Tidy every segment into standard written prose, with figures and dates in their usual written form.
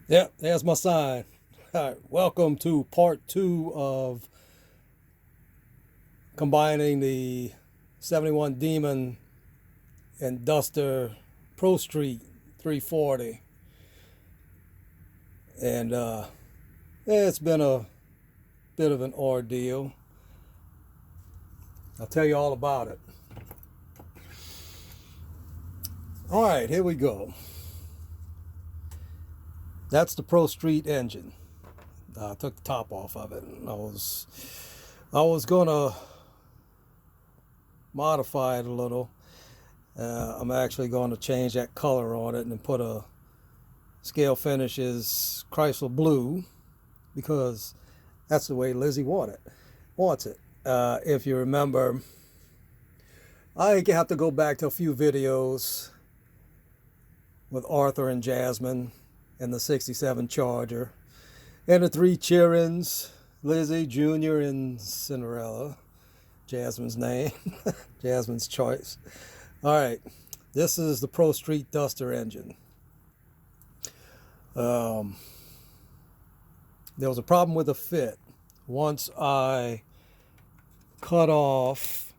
Yep, there's my sign. All right, welcome to part two of combining the 71 Demon and Duster Pro Street 340. And it's been a bit of an ordeal. I'll tell you all about it. All right, here we go. That's the Pro Street engine. I took the top off of it. And I was gonna modify it a little. I'm actually going to change that color on it and put a scale finishes Chrysler blue because that's the way Lizzie wants it. If you remember, I have to go back to a few videos with Arthur and Jasmine and the 67 Charger and the three Chirins, Lizzie, Junior, and Cinderella. Jasmine's name, Jasmine's choice. All right, this is the Pro Street Duster engine. There was a problem with the fit. Once I cut off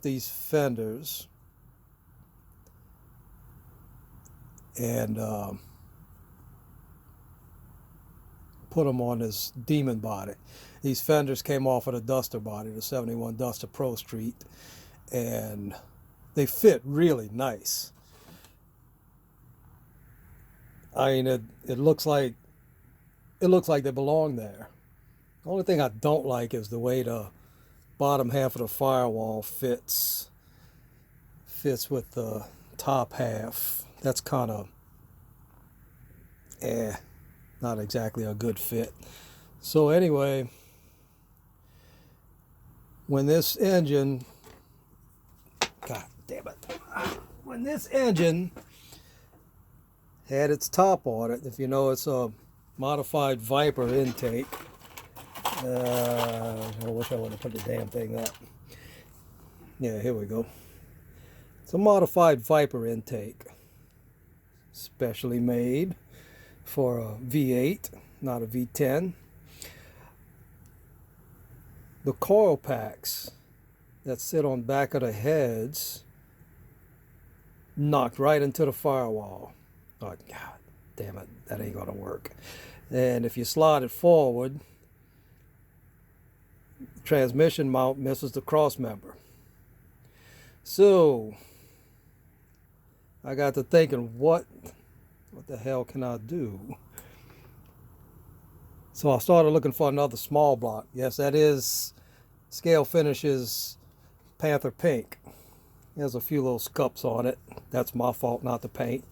these fenders and put them on this Demon body. These fenders came off of the Duster body, the 71 Duster Pro Street, and they fit really nice. I mean, it looks like they belong there. The only thing I don't like is the way the bottom half of the firewall fits with the top half. That's kind of not exactly a good fit. So anyway, when this engine, God damn it, when this engine had its top on it, if you know, it's a modified Viper intake. I wish I would have put the damn thing up. Yeah, here we go. It's a modified Viper intake, specially made for a V8, not a V10. The coil packs that sit on back of the heads knocked right into the firewall. Oh, God damn it, that ain't gonna work. And if you slide it forward, the transmission mount misses the cross member. So I got to thinking, what the hell can I do? So I started looking for another small block. Yes, that is Scale Finishes Panther Pink. There's a few little scups on it. That's my fault, not the paint.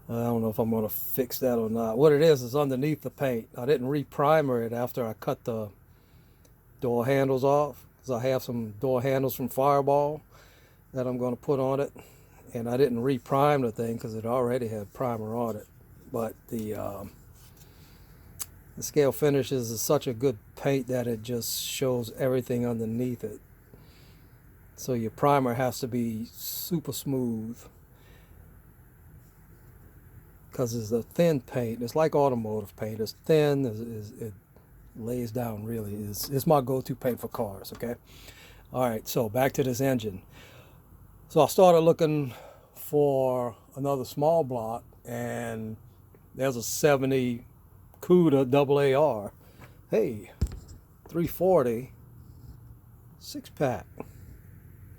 I don't know if I'm going to fix that or not. What it is underneath the paint. I didn't re-primer it after I cut the door handles off, because I have some door handles from Fireball that I'm going to put on it. And I didn't re-prime the thing because it already had primer on it. But the Scale Finishes is such a good paint that it just shows everything underneath it. So your primer has to be super smooth, because it's a thin paint. It's like automotive paint. It's thin. It lays down really. It's my go-to paint for cars, okay? All right, so back to this engine. So I started looking for another small block, and there's a 70 CUDA AAR. Hey, 340 6-pack.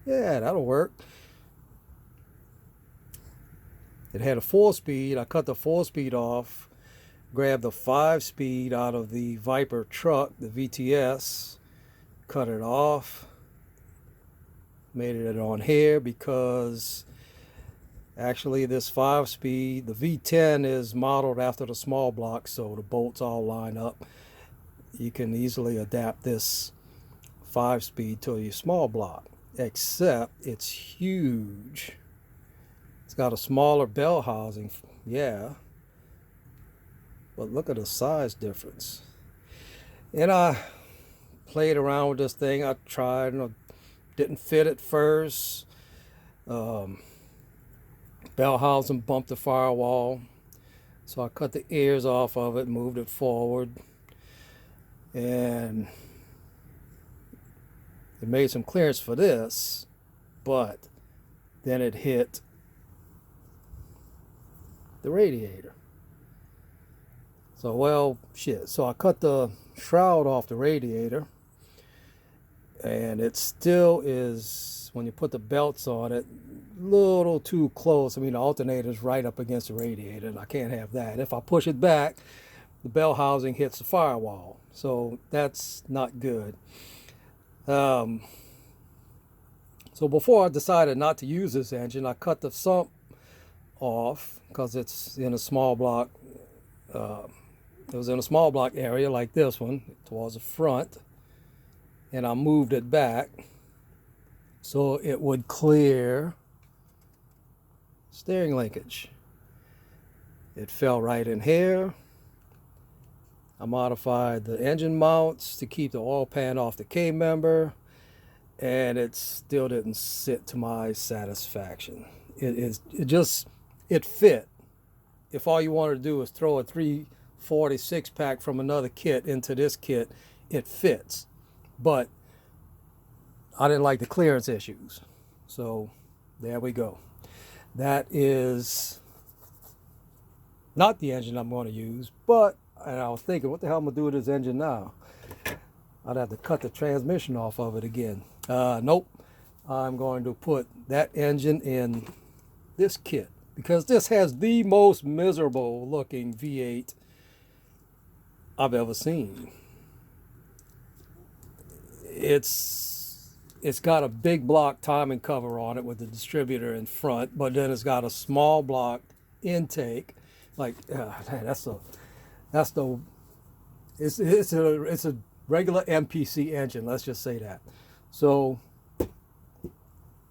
Yeah, that'll work. It had a 4-speed. I cut the 4-speed off, grabbed the 5-speed out of the Viper truck, the VTS, cut it off, made it on here because actually this 5-speed, the V10 is modeled after the small block, so the bolts all line up. You can easily adapt this 5-speed to your small block, except it's huge. It's got a smaller bell housing, yeah, but look at the size difference. And I played around with this thing. I tried, and it didn't fit at first. Bell housing bumped the firewall, so I cut the ears off of it, moved it forward, and it made some clearance for this, but then it hit the radiator. So, well, shit. So I cut the shroud off the radiator, and it still is, when you put the belts on it, a little too close. I mean, the alternator's right up against the radiator, and I can't have that. If I push it back, the bell housing hits the firewall. So that's not good. So before I decided not to use this engine, I cut the sump off because it's in a small block. It was in a small block area like this one towards the front, and I moved it back so it would clear steering linkage. It fell right in here. I modified the engine mounts to keep the oil pan off the K-member, and it still didn't sit to my satisfaction. It fit. If all you wanted to do is throw a 346 pack from another kit into this kit, it fits. But I didn't like the clearance issues. So there we go. That is not the engine I'm going to use, and I was thinking, what the hell am I going to do with this engine now? I'd have to cut the transmission off of it again. Nope. I'm going to put that engine in this kit because this has the most miserable looking V8 I've ever seen. It's got a big block timing cover on it with the distributor in front, but then it's got a small block intake. Like it's a regular MPC engine. Let's just say that. So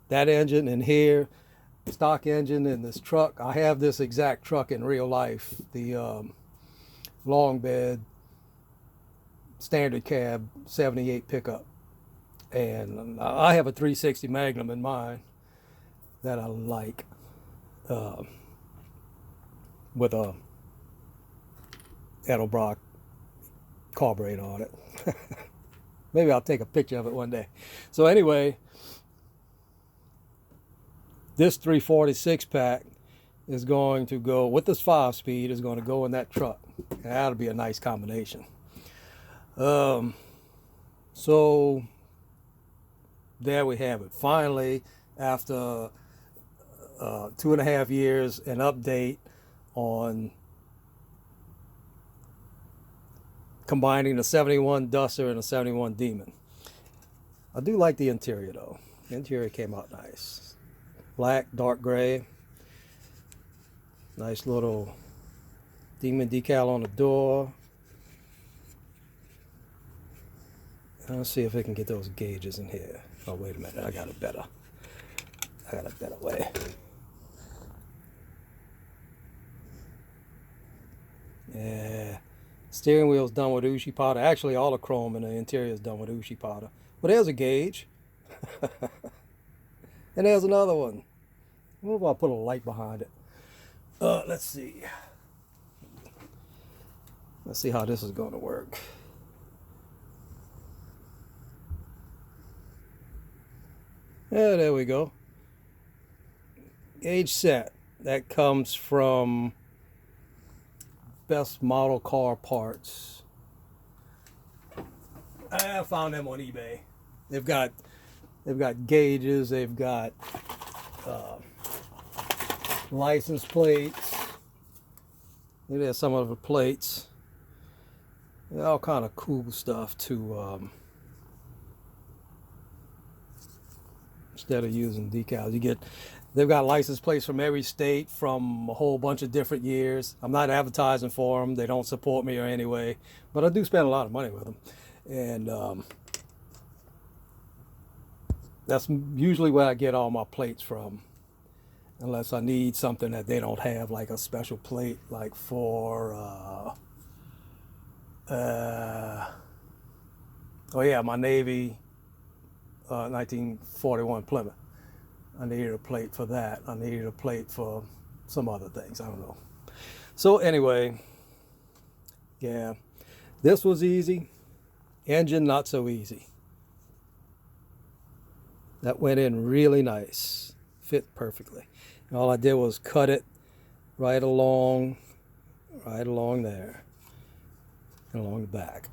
that engine in here, stock engine in this truck. I have this exact truck in real life, the long bed standard cab 78 pickup, and I have a 360 Magnum in mine that I like, with a Edelbrock carburetor on it. Maybe I'll take a picture of it one day. So anyway, this 346 pack is going to go with this 5-speed, is going to go in that truck, and that'll be a nice combination. So there we have it. Finally, after 2.5 years, an update on combining a 71 Duster and a 71 Demon. I do like the interior though. The interior came out nice. Black, dark gray. Nice little Demon decal on the door. Let's see if I can get those gauges in here. Oh, wait a minute. I got a better way. Yeah. Steering wheel's done with Ushi powder. Actually, all the chrome in the interior is done with Ushi powder. Well, there's a gauge. And there's another one. What if I put a light behind it? Let's see. Let's see how this is going to work. Yeah, there we go. Gauge set. That comes from Best Model Car Parts. I found them on eBay. They've got gauges. They've got license plates. There's some of the plates. All kind of cool stuff to instead of using decals. They've got license plates from every state from a whole bunch of different years. I'm not advertising for them. They don't support me or anyway, but I do spend a lot of money with them. And that's usually where I get all my plates from, unless I need something that they don't have, like a special plate, like for oh yeah, my Navy 1941 Plymouth. I needed a plate for that. I needed a plate for some other things. I don't know. So anyway, yeah, this was easy. Engine, not so easy. That went in really nice. Fit perfectly. And all I did was cut it right along there. And along the back.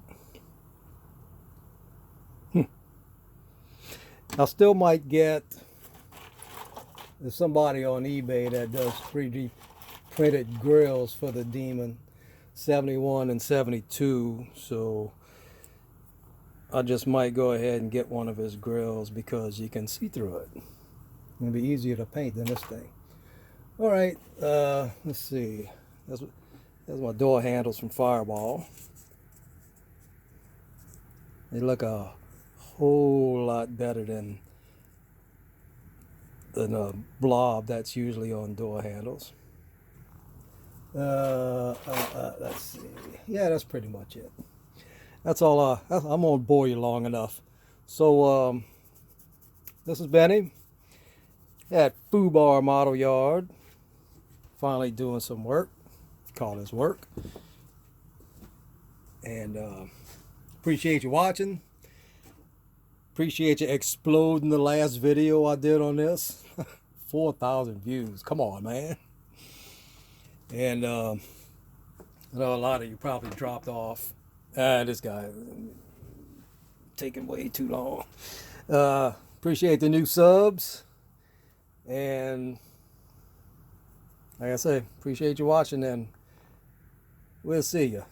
I still might get, there's somebody on eBay that does 3D printed grills for the Demon 71 and 72, so I just might go ahead and get one of his grills because you can see through it. It'll be easier to paint than this thing. All right, let's see. That's my door handles from Fireball. They look a whole lot better than a blob that's usually on door handles. Let's see. Yeah, that's pretty much it. That's all. I'm gonna bore you long enough. So this is Benny at Foobar Model Yard. Finally doing some work. Call this work. And appreciate you watching. Appreciate you exploding the last video I did on this. 4,000 views. Come on, man. And I know a lot of you probably dropped off. This guy taking way too long. Appreciate the new subs. And like I say, appreciate you watching, and we'll see you.